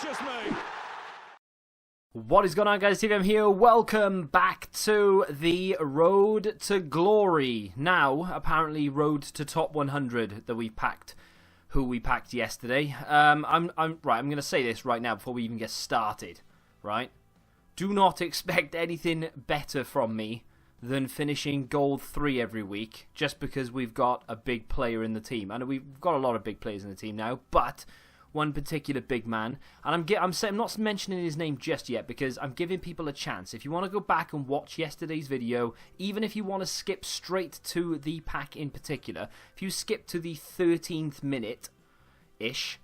gracious me! What is going on, guys? TVM here. Welcome back to the Road to Glory. Now, apparently, Road to Top 100 that we packed. Who we packed yesterday. I'm going to say this right now before we even get started. Right? Do not expect anything better from me than finishing Gold 3 every week, just because we've got a big player in the team. I know we've got a lot of big players in the team now, but one particular big man, and I'm not mentioning his name just yet because I'm giving people a chance. If you want to go back and watch yesterday's video, even if you want to skip straight to the pack in particular, if you skip to the 13th minute-ish,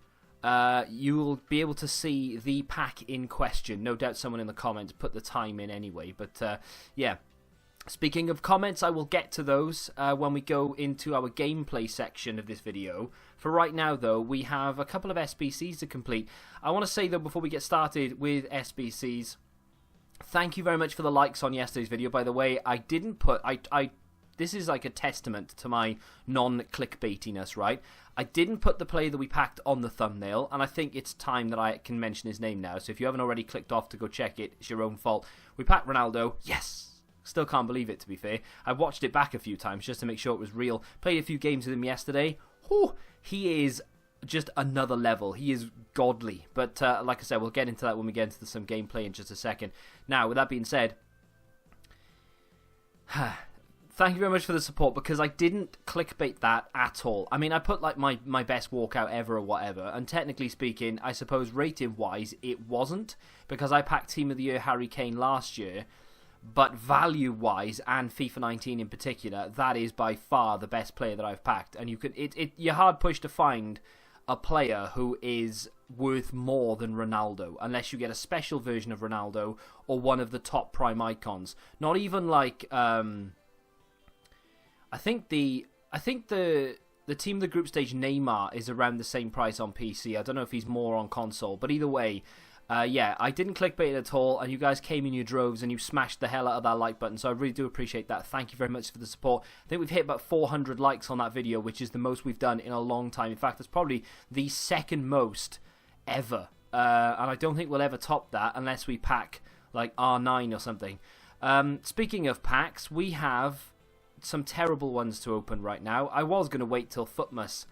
you will be able to see the pack in question. No doubt someone in the comments put the time in anyway, but yeah. Speaking of comments, I will get to those when we go into our gameplay section of this video. For right now, though, we have a couple of SBCs to complete. I want to say, though, before we get started with SBCs, thank you very much for the likes on yesterday's video. By the way, I didn't put... this is like a testament to my non-clickbaitiness, right? I didn't put the player that we packed on the thumbnail, and I think it's time that I can mention his name now. So if you haven't already clicked off to go check it, it's your own fault. We packed Ronaldo. Yes! Still can't believe it, to be fair. I watched it back a few times just to make sure it was real. Played a few games with him yesterday. Whew, he is just another level. He is godly. But like I said, we'll get into that when we get into some gameplay in just a second. Now, with that being said, thank you very much for the support, because I didn't clickbait that at all. I mean, I put like my best walkout ever or whatever, and technically speaking, I suppose rating-wise, it wasn't, because I packed Team of the Year Harry Kane last year. But value-wise, and FIFA 19 in particular, that is by far the best player that I've packed. And you're hard pushed to find a player who is worth more than Ronaldo, unless you get a special version of Ronaldo or one of the top prime icons. Not even like I think the team of the group stage Neymar is around the same price on PC. I don't know if he's more on console, but either way. Yeah, I didn't clickbait it at all, and you guys came in your droves and you smashed the hell out of that like button, so I really do appreciate that. Thank you very much for the support. I think we've hit about 400 likes on that video, which is the most we've done in a long time. In fact, it's probably the second most ever, and I don't think we'll ever top that unless we pack like R9 or something. Speaking of packs, we have some terrible ones to open right now. I was going to wait till Futmas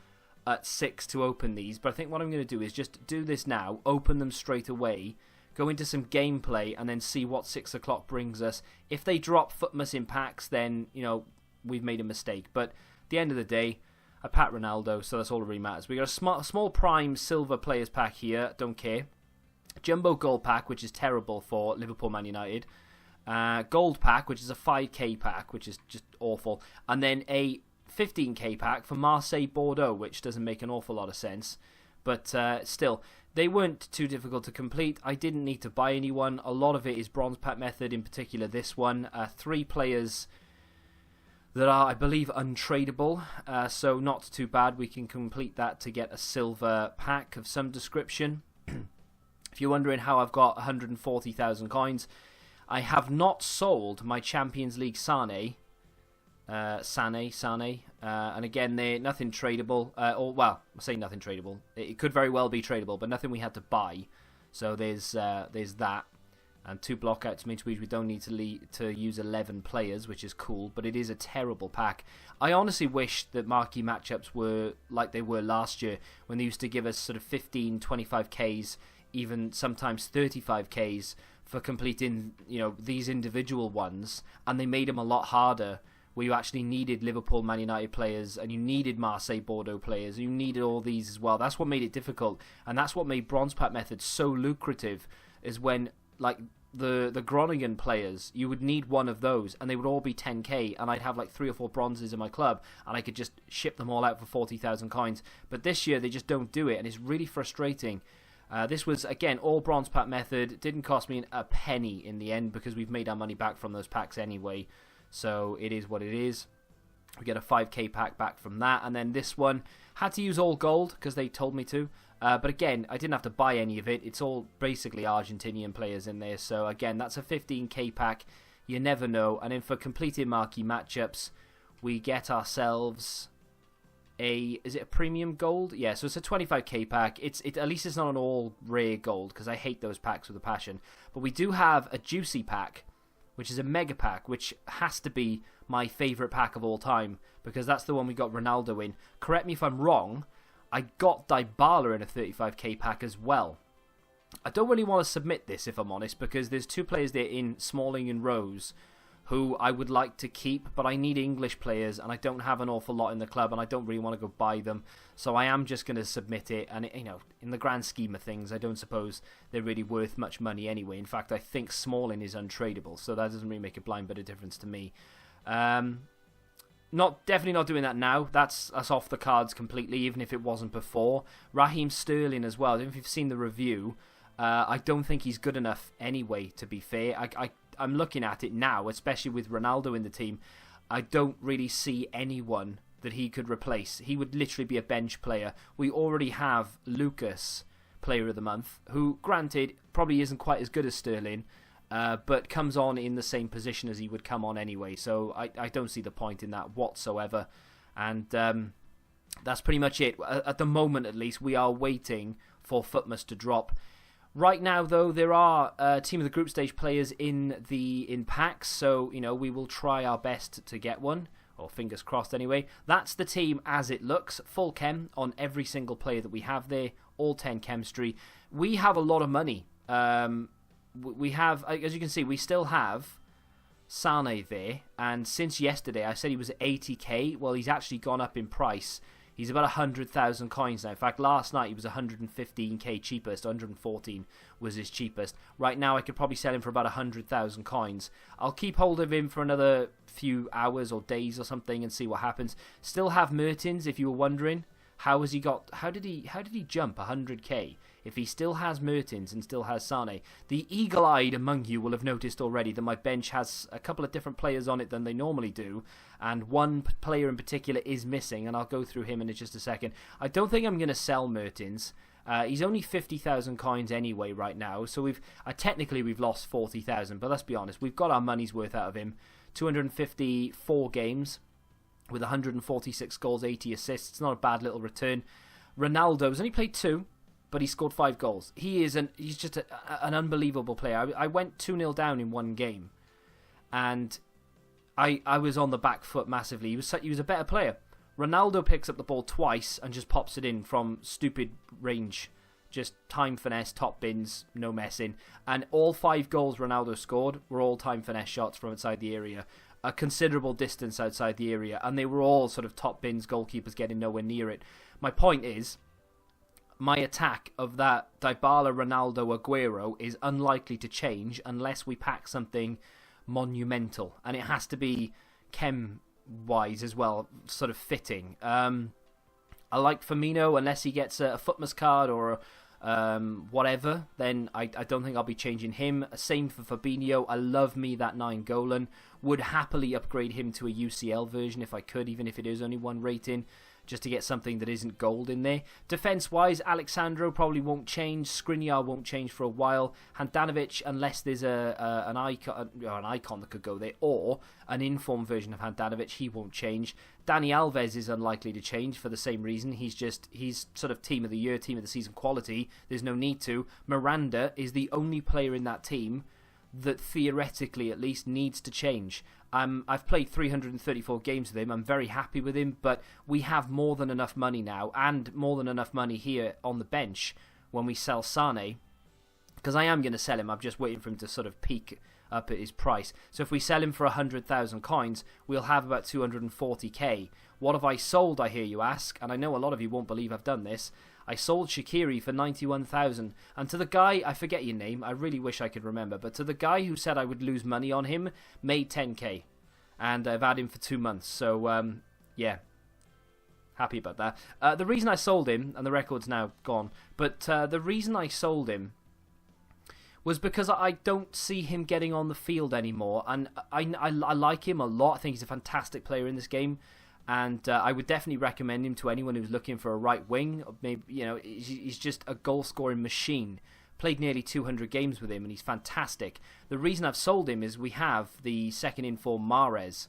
at 6 to open these, but I think what I'm going to do is just do this now, open them straight away, go into some gameplay, and then see what 6 o'clock brings us. If they drop Futmas in packs, then, you know, we've made a mistake. But at the end of the day, I packed Ronaldo, so that's all that really matters. We got a small prime silver players pack here, don't care. Jumbo gold pack, which is terrible for Liverpool Man United. Gold pack, which is a 5k pack, which is just awful. And then a 15k pack for Marseille Bordeaux, which doesn't make an awful lot of sense, but still, they weren't too difficult to complete. I didn't need to buy anyone. A lot of it is bronze pack method, in particular this one. 3 players that are, I believe, untradeable, so not too bad. We can complete that to get a silver pack of some description. If you're wondering how I've got 140,000 coins, I have not sold my Champions League Sane, and again, they're nothing tradable, or well, I say nothing tradable, it could very well be tradable, but nothing we had to buy, so there's that, and 2 blockouts means we don't need to use 11 players, which is cool, but it is a terrible pack. I honestly wish that marquee matchups were like they were last year, when they used to give us sort of 15, 25Ks, even sometimes 35Ks, for completing, you know, these individual ones, and they made them a lot harder, where you actually needed Liverpool, Man United players, and you needed Marseille, Bordeaux players, and you needed all these as well. That's what made it difficult, and that's what made bronze pack method so lucrative, is when, like, the Groningen players, you would need one of those, and they would all be 10k, and I'd have like 3 or 4 bronzes in my club, and I could just ship them all out for 40,000 coins. But this year, they just don't do it, and it's really frustrating. This was, again, all bronze pack method. It didn't cost me a penny in the end, because we've made our money back from those packs anyway. So it is what it is. We get a 5k pack back from that. And then this one, had to use all gold because they told me to. But again, I didn't have to buy any of it. It's all basically Argentinian players in there. So again, that's a 15k pack. You never know. And then for completed marquee matchups, we get ourselves is it a premium gold? Yeah, so it's a 25k pack. At least it's not an all rare gold, because I hate those packs with a passion. But we do have a juicy pack, which is a mega pack, which has to be my favourite pack of all time, because that's the one we got Ronaldo in. Correct me if I'm wrong, I got Dybala in a 35k pack as well. I don't really want to submit this, if I'm honest, because there's two players there in Smalling and Rose who I would like to keep, but I need English players, and I don't have an awful lot in the club, and I don't really want to go buy them, so I am just going to submit it. And in the grand scheme of things, I don't suppose they're really worth much money anyway. In fact, I think Smalling is untradeable, so that doesn't really make a blind bit of difference to me. Definitely not doing that now. That's off the cards completely, even if it wasn't before. Raheem Sterling as well. If you've seen the review, I don't think he's good enough anyway, to be fair. I'm looking at it now, especially with Ronaldo in the team. I don't really see anyone that he could replace. He would literally be a bench player. We already have Lucas, Player of the Month, who, granted, probably isn't quite as good as Sterling, but comes on in the same position as he would come on anyway. So I don't see the point in that whatsoever. And that's pretty much it. At the moment, at least, we are waiting for Futmas to drop. Right now, though, there are team of the group stage players in packs, so we will try our best to get one, or fingers crossed anyway. That's the team as it looks, full chem on every single player that we have there, all 10 chemistry. We have a lot of money. We have, as you can see, we still have Sane there, and since yesterday I said he was at 80k. Well, he's actually gone up in price. He's about 100,000 coins now. In fact, last night he was 115k cheapest. 114 was his cheapest. Right now I could probably sell him for about 100,000 coins. I'll keep hold of him for another few hours or days or something and see what happens. Still have Mertens, if you were wondering. How did he jump 100k if he still has Mertens and still has Sane? The eagle-eyed among you will have noticed already that my bench has a couple of different players on it than they normally do, and one player in particular is missing, and I'll go through him in just a second. I don't think I'm going to sell Mertens. He's only 50,000 coins anyway right now, so technically we've lost 40,000, but let's be honest, we've got our money's worth out of him. 254 games. With 146 goals, 80 assists. It's not a bad little return. Ronaldo's only played 2, but he scored 5 goals. He's just an unbelievable player. I went 2-0 down in one game, and I was on the back foot massively. He was a better player. Ronaldo picks up the ball twice and just pops it in from stupid range. Just time finesse, top bins, no messing. And all 5 goals Ronaldo scored were all time finesse shots from outside the area. A considerable distance outside the area, and they were all sort of top bins, goalkeepers getting nowhere near it. My point is, my attack of that Dybala, Ronaldo, Aguero is unlikely to change unless we pack something monumental, and it has to be chem-wise as well, sort of fitting. I like Firmino, unless he gets a Futmas card or whatever, then I don't think I'll be changing him. Same for Fabinho. I love me that 9 Golan. Would happily upgrade him to a UCL version if I could, even if it is only 1 rating, just to get something that isn't gold in there. Defense-wise, Alexandro probably won't change. Skriniar won't change for a while. Handanovic, unless there's an icon that could go there, or an informed version of Handanovic, he won't change. Dani Alves is unlikely to change for the same reason. He's sort of team of the year, team of the season quality. There's no need to. Miranda is the only player in that team that theoretically at least needs to change. I've played 334 games with him. I'm very happy with him, but we have more than enough money now, and more than enough money here on the bench when we sell Sane, because I am going to sell him. I'm just waiting for him to sort of peak up at his price. So if we sell him for 100,000 coins, we'll have about 240k. What have I sold, I hear you ask? And I know a lot of you won't believe I've done this. I sold Shaqiri for 91,000, and to the guy, I forget your name, I really wish I could remember, but to the guy who said I would lose money on him, made 10k, and I've had him for 2 months, so yeah, happy about that. The reason I sold him, and the record's now gone, but the reason I sold him was because I don't see him getting on the field anymore, and I like him a lot. I think he's a fantastic player in this game. And I would definitely recommend him to anyone who's looking for a right wing. Maybe he's just a goal scoring machine. Played nearly 200 games with him, and he's fantastic. The reason I've sold him is we have the second in form Mahrez,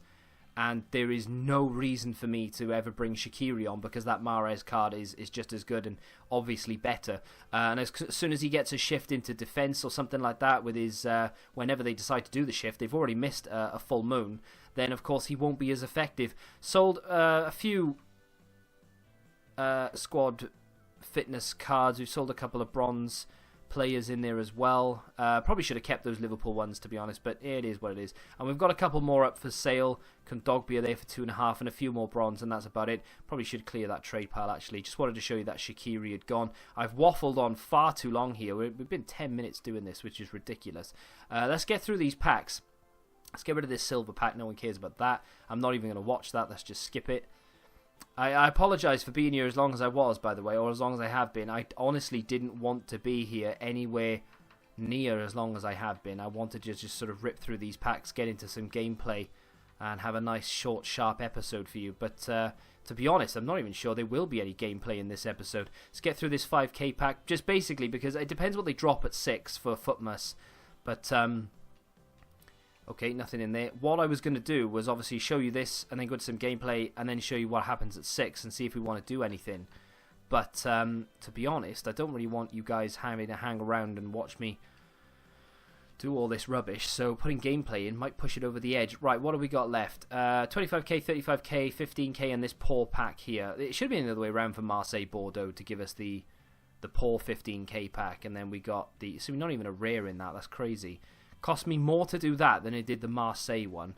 and there is no reason for me to ever bring Shaqiri on because that Mahrez card is just as good and obviously better. And as soon as he gets a shift into defence or something like that with his, whenever they decide to do the shift, they've already missed a full moon, then of course he won't be as effective. Sold a few squad fitness cards. We've sold a couple of bronze players in there as well. Probably should have kept those Liverpool ones, to be honest, but it is what it is. And we've got a couple more up for sale. Kondogbia there for 2.5 and a few more bronze, and that's about it. Probably should clear that trade pile, actually. Just wanted to show you that Shaqiri had gone. I've waffled on far too long here. We've been 10 minutes doing this, which is ridiculous. Let's get through these packs. Let's get rid of this silver pack. No one cares about that. I'm not even going to watch that. Let's just skip it. I apologise for being here as long as I was, by the way, or as long as I have been. I honestly didn't want to be here anywhere near as long as I have been. I wanted to just sort of rip through these packs, get into some gameplay, and have a nice, short, sharp episode for you. But to be honest, I'm not even sure there will be any gameplay in this episode. Let's get through this 5k pack, just basically because it depends what they drop at 6 for Futmas. But okay, nothing in there. What I was going to do was obviously show you this and then go to some gameplay and then show you what happens at 6 and see if we want to do anything. But to be honest, I don't really want you guys having to hang around and watch me do all this rubbish. So putting gameplay in might push it over the edge. Right, what have we got left? 25k, 35k, 15k and this poor pack here. It should be the other way around for Marseille Bordeaux to give us the poor 15k pack. And then we got the... So we're not even a rare in that. That's crazy. Cost me more to do that than it did the Marseille one.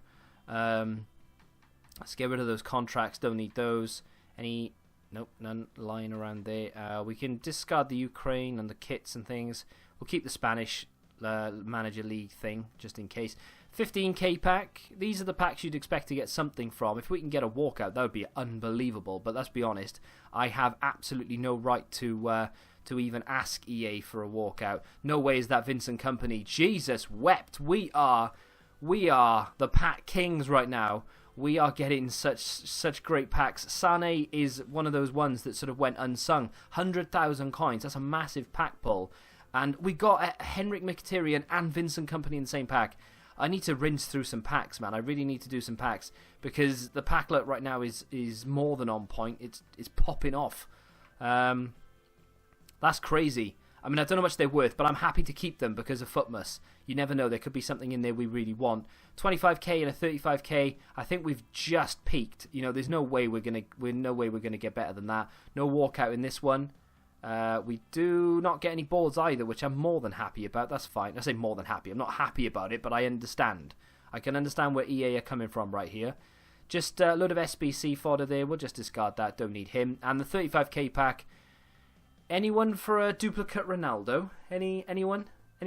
Let's get rid of those contracts. Don't need those. Any... Nope, none lying around there. We can discard the Ukraine and the kits and things. We'll keep the Spanish Manager League thing, just in case. 15k pack. These are the packs you'd expect to get something from. If we can get a walkout, that would be unbelievable. But let's be honest, I have absolutely no right to even ask EA for a walkout. No way is that Vincent Kompany. Jesus wept. We are the pack kings right now. We are getting such great packs. Sane is one of those ones that sort of went unsung. 100,000 coins. That's a massive pack pull. And we got Henrik Mkhitaryan and Vincent Kompany in the same pack. I need to rinse through some packs, man. I really need to do some packs because the pack look right now is more than on point. It's popping off. That's crazy. I mean, I don't know how much they're worth, but I'm happy to keep them because of Futmas. You never know. There could be something in there we really want. 25k and a 35k. I think we've just peaked. You know, there's no way we're gonna get better than that. No walkout in this one. We do not get any boards either, which I'm more than happy about. That's fine. I say more than happy. I'm not happy about it, but I understand. I can understand where EA are coming from right here. Just a load of SBC fodder there. We'll just discard that. Don't need him. And the 35k pack. Anyone for a duplicate Ronaldo? Anyone?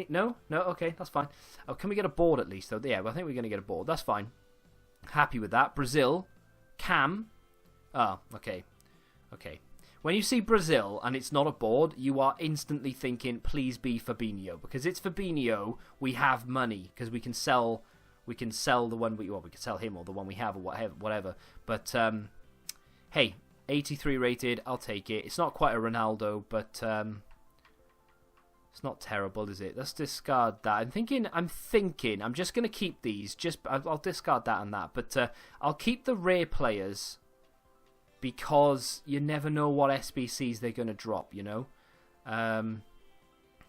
No? Okay, that's fine. Oh, can we get a board at least, though? Yeah, well, I think we're going to get a board. That's fine. Happy with that. Brazil. Cam. Oh, okay. Okay. When you see Brazil and it's not a board, you are instantly thinking, please be Fabinho. Because it's Fabinho, we have money. Because we can sell the one we can sell him or the one we have or whatever. But, hey, 83 rated, I'll take it. It's not quite a Ronaldo, but it's not terrible, is it? Let's discard that. I'm just going to keep these. I'll discard that and that. But I'll keep the rare players because you never know what SBCs they're going to drop, you know?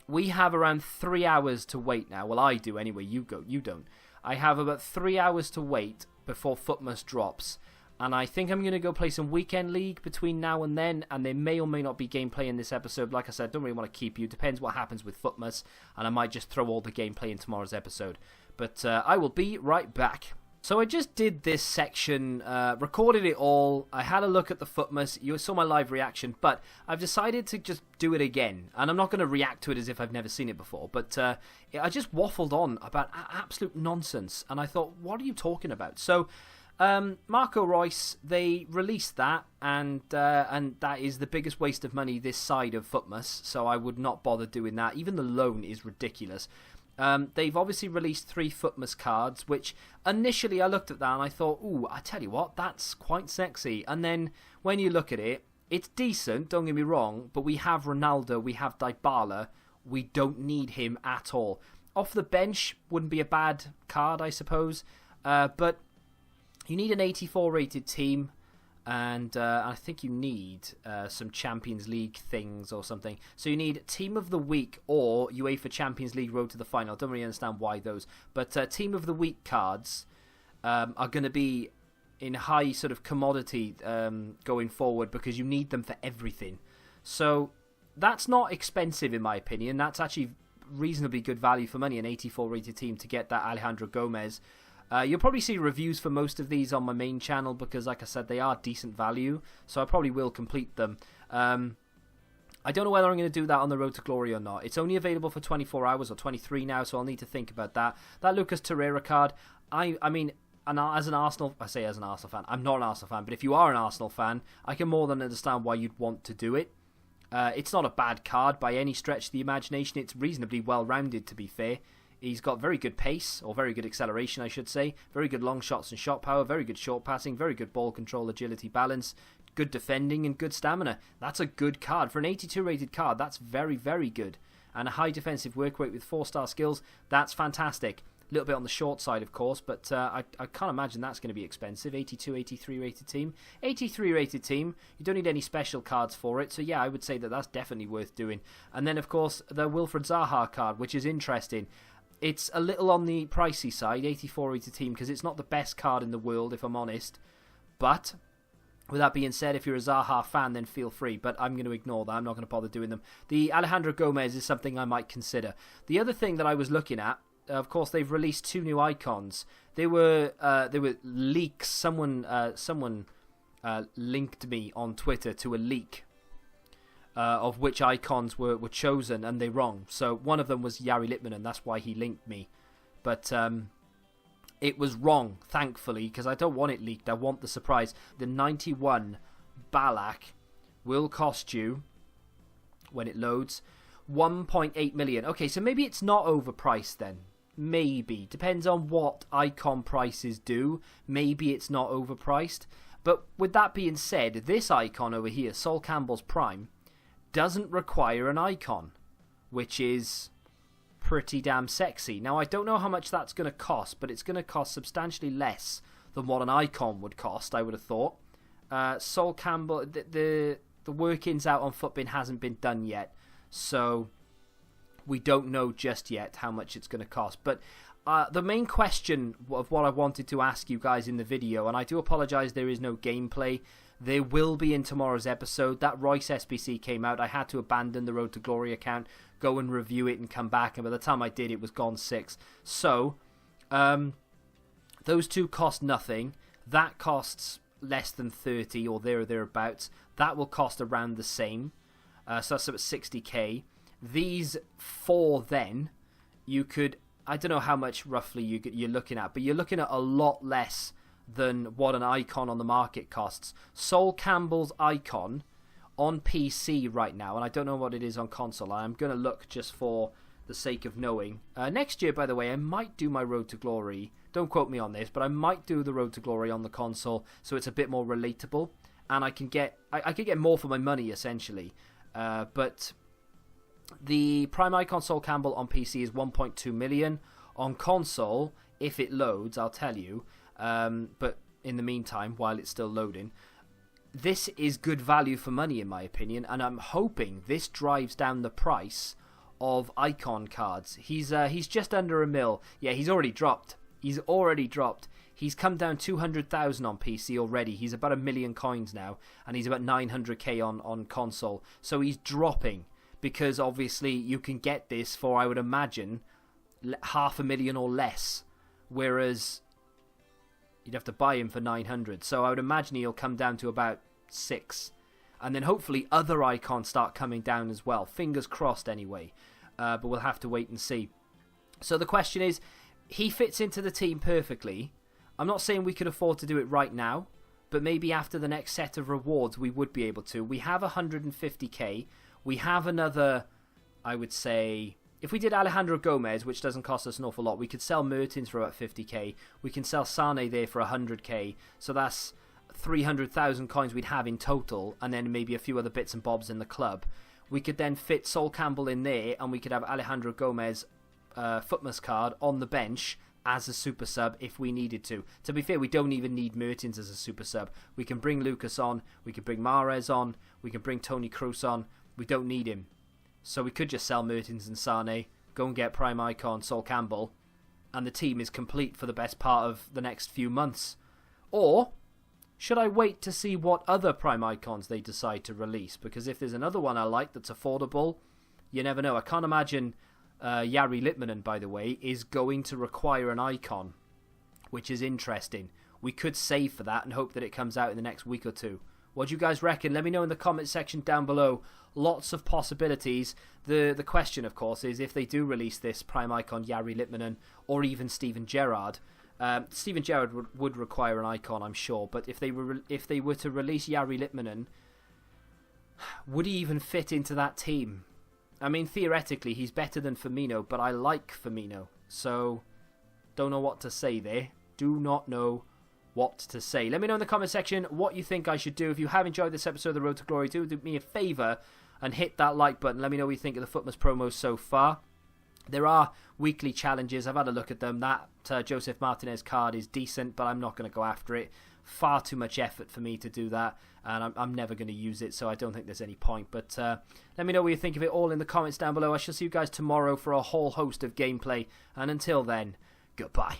We have around 3 hours to wait now. Well, I do anyway. You don't. I have about 3 hours to wait before Futmas drops. And I think I'm going to go play some Weekend League between now and then. And there may or may not be gameplay in this episode. Like I said, I don't really want to keep you. Depends what happens with Futmas. And I might just throw all the gameplay in tomorrow's episode. But I will be right back. So I just did this section, recorded it all. I had a look at the Futmas. You saw my live reaction. But I've decided to just do it again. And I'm not going to react to it as if I've never seen it before. But I just waffled on about absolute nonsense. And I thought, what are you talking about? So... Marco Reus, they released that, and that is the biggest waste of money this side of Futmas, so I would not bother doing that. Even the loan is ridiculous. They've obviously released 3 Futmas cards, which initially I looked at that and I thought, ooh, I tell you what, that's quite sexy. And then when you look at it, it's decent, don't get me wrong, but we have Ronaldo, we have Dybala, we don't need him at all. Off the bench wouldn't be a bad card, I suppose, but... You need an 84 rated team, and I think you need some Champions League things or something. So you need Team of the Week or UEFA Champions League Road to the Final. I don't really understand why those. But Team of the Week cards are going to be in high sort of commodity going forward because you need them for everything. So that's not expensive in my opinion. That's actually reasonably good value for money, an 84 rated team to get that Alejandro Gomez. You'll probably see reviews for most of these on my main channel because, like I said, they are decent value, so I probably will complete them. I don't know whether I'm going to do that on the Road to Glory or not. It's only available for 24 hours or 23 now, so I'll need to think about that. That Lucas Torreira card, I mean, as an Arsenal, I say as an Arsenal fan, I'm not an Arsenal fan, but if you are an Arsenal fan, I can more than understand why you'd want to do it. It's not a bad card by any stretch of the imagination. It's reasonably well-rounded, to be fair. He's got very good pace, or very good acceleration, I should say. Very good long shots and shot power. Very good short passing. Very good ball control, agility, balance. Good defending and good stamina. That's a good card. For an 82 rated card, that's very, very good. And a high defensive work rate with 4-star skills, that's fantastic. A little bit on the short side, of course, but I can't imagine that's going to be expensive. 82, 83 rated team. 83 rated team, you don't need any special cards for it, so yeah, I would say that that's definitely worth doing. And then, of course, the Wilfred Zaha card, which is interesting. It's a little on the pricey side, 84 rated team, because it's not the best card in the world, if I'm honest. But, with that being said, if you're a Zaha fan, then feel free. But I'm going to ignore that. I'm not going to bother doing them. The Alejandro Gomez is something I might consider. The other thing that I was looking at, of course, they've released 2 new icons. They were leaks. Someone linked me on Twitter to a leak of which icons were chosen, and they're wrong. So one of them was Jari Litmanen, that's why he linked me. But it was wrong, thankfully, because I don't want it leaked. I want the surprise. The 91 Ballack will cost you, when it loads, 1.8 million. Okay, so maybe it's not overpriced then. Maybe. Depends on what icon prices do. Maybe it's not overpriced. But with that being said, this icon over here, Sol Campbell's Prime, doesn't require an icon, which is pretty damn sexy. Now, I don't know how much that's going to cost, but it's going to cost substantially less than what an icon would cost, I would have thought. Sol Campbell, the workings out on Futbin hasn't been done yet, so we don't know just yet how much it's going to cost. But the main question of what I wanted to ask you guys in the video, and I do apologise there is no gameplay. There will be in tomorrow's episode. That Royce SBC came out. I had to abandon the Road to Glory account, go and review it and come back. And by the time I did, it was gone 6. So, those two cost nothing. That costs less than 30 or thereabouts. That will cost around the same. So that's about 60k. These 4 then, you could... I don't know how much roughly you're looking at, but you're looking at a lot less than what an icon on the market costs. Sol Campbell's icon on PC right now, and I don't know what it is on console. I'm going to look just for the sake of knowing. Next year, by the way, I might do my Road to Glory. Don't quote me on this, but I might do the Road to Glory on the console so it's a bit more relatable, and I can get more for my money, essentially. But the Prime Icon Sol Campbell on PC is 1.2 million. On console, if it loads, I'll tell you. But in the meantime, while it's still loading, this is good value for money in my opinion, and I'm hoping this drives down the price of icon cards. He's just under $1 million. Yeah, he's already dropped. He's come down 200,000 on PC already. He's about 1 million coins now, and he's about 900k on console. So he's dropping because obviously you can get this for, I would imagine, 500,000 or less, whereas you'd have to buy him for 900. So I would imagine he'll come down to about 6. And then hopefully other icons start coming down as well. Fingers crossed anyway. But we'll have to wait and see. So the question is, he fits into the team perfectly. I'm not saying we could afford to do it right now, but maybe after the next set of rewards we would be able to. We have 150k. We have another, I would say... If we did Alejandro Gomez, which doesn't cost us an awful lot, we could sell Mertens for about 50k. We can sell Sane there for 100k. So that's 300,000 coins we'd have in total, and then maybe a few other bits and bobs in the club. We could then fit Sol Campbell in there, and we could have Alejandro Gomez Futmas card on the bench. as a super sub if we needed to. To be fair, we don't even need Mertens as a super sub. We can bring Lucas on, we can bring Mahrez on, we can bring Toni Kroos on. We don't need him. So we could just sell Mertens and Sane, go and get prime icon Sol Campbell, and the team is complete for the best part of the next few months. Or should I wait to see what other prime icons they decide to release? Because if there's another one I like that's affordable, you never know. I can't imagine Jari Litmanen, by the way, is going to require an icon, which is interesting. We could save for that and hope that it comes out in the next week or two. What do you guys reckon? Let me know in the comment section down below. Lots of possibilities. The question, of course, is if they do release this prime icon Jari Litmanen or even Steven Gerrard. Steven Gerrard would require an icon, I'm sure. But if they were to release Jari Litmanen, would he even fit into that team? I mean, theoretically, he's better than Firmino, but I like Firmino. So, don't know what to say there. Do not know what to say. Let me know in the comment section what you think I should do. If you have enjoyed this episode of The Road to Glory, do me a favour and hit that like button. Let me know what you think of the Footmas promos so far. There are weekly challenges. I've had a look at them. That Joseph Martinez card is decent, but I'm not going to go after it. Far too much effort for me to do that, and I'm never going to use it, so I don't think there's any point. But let me know what you think of it all in the comments down below. I shall see you guys tomorrow for a whole host of gameplay, and until then, goodbye.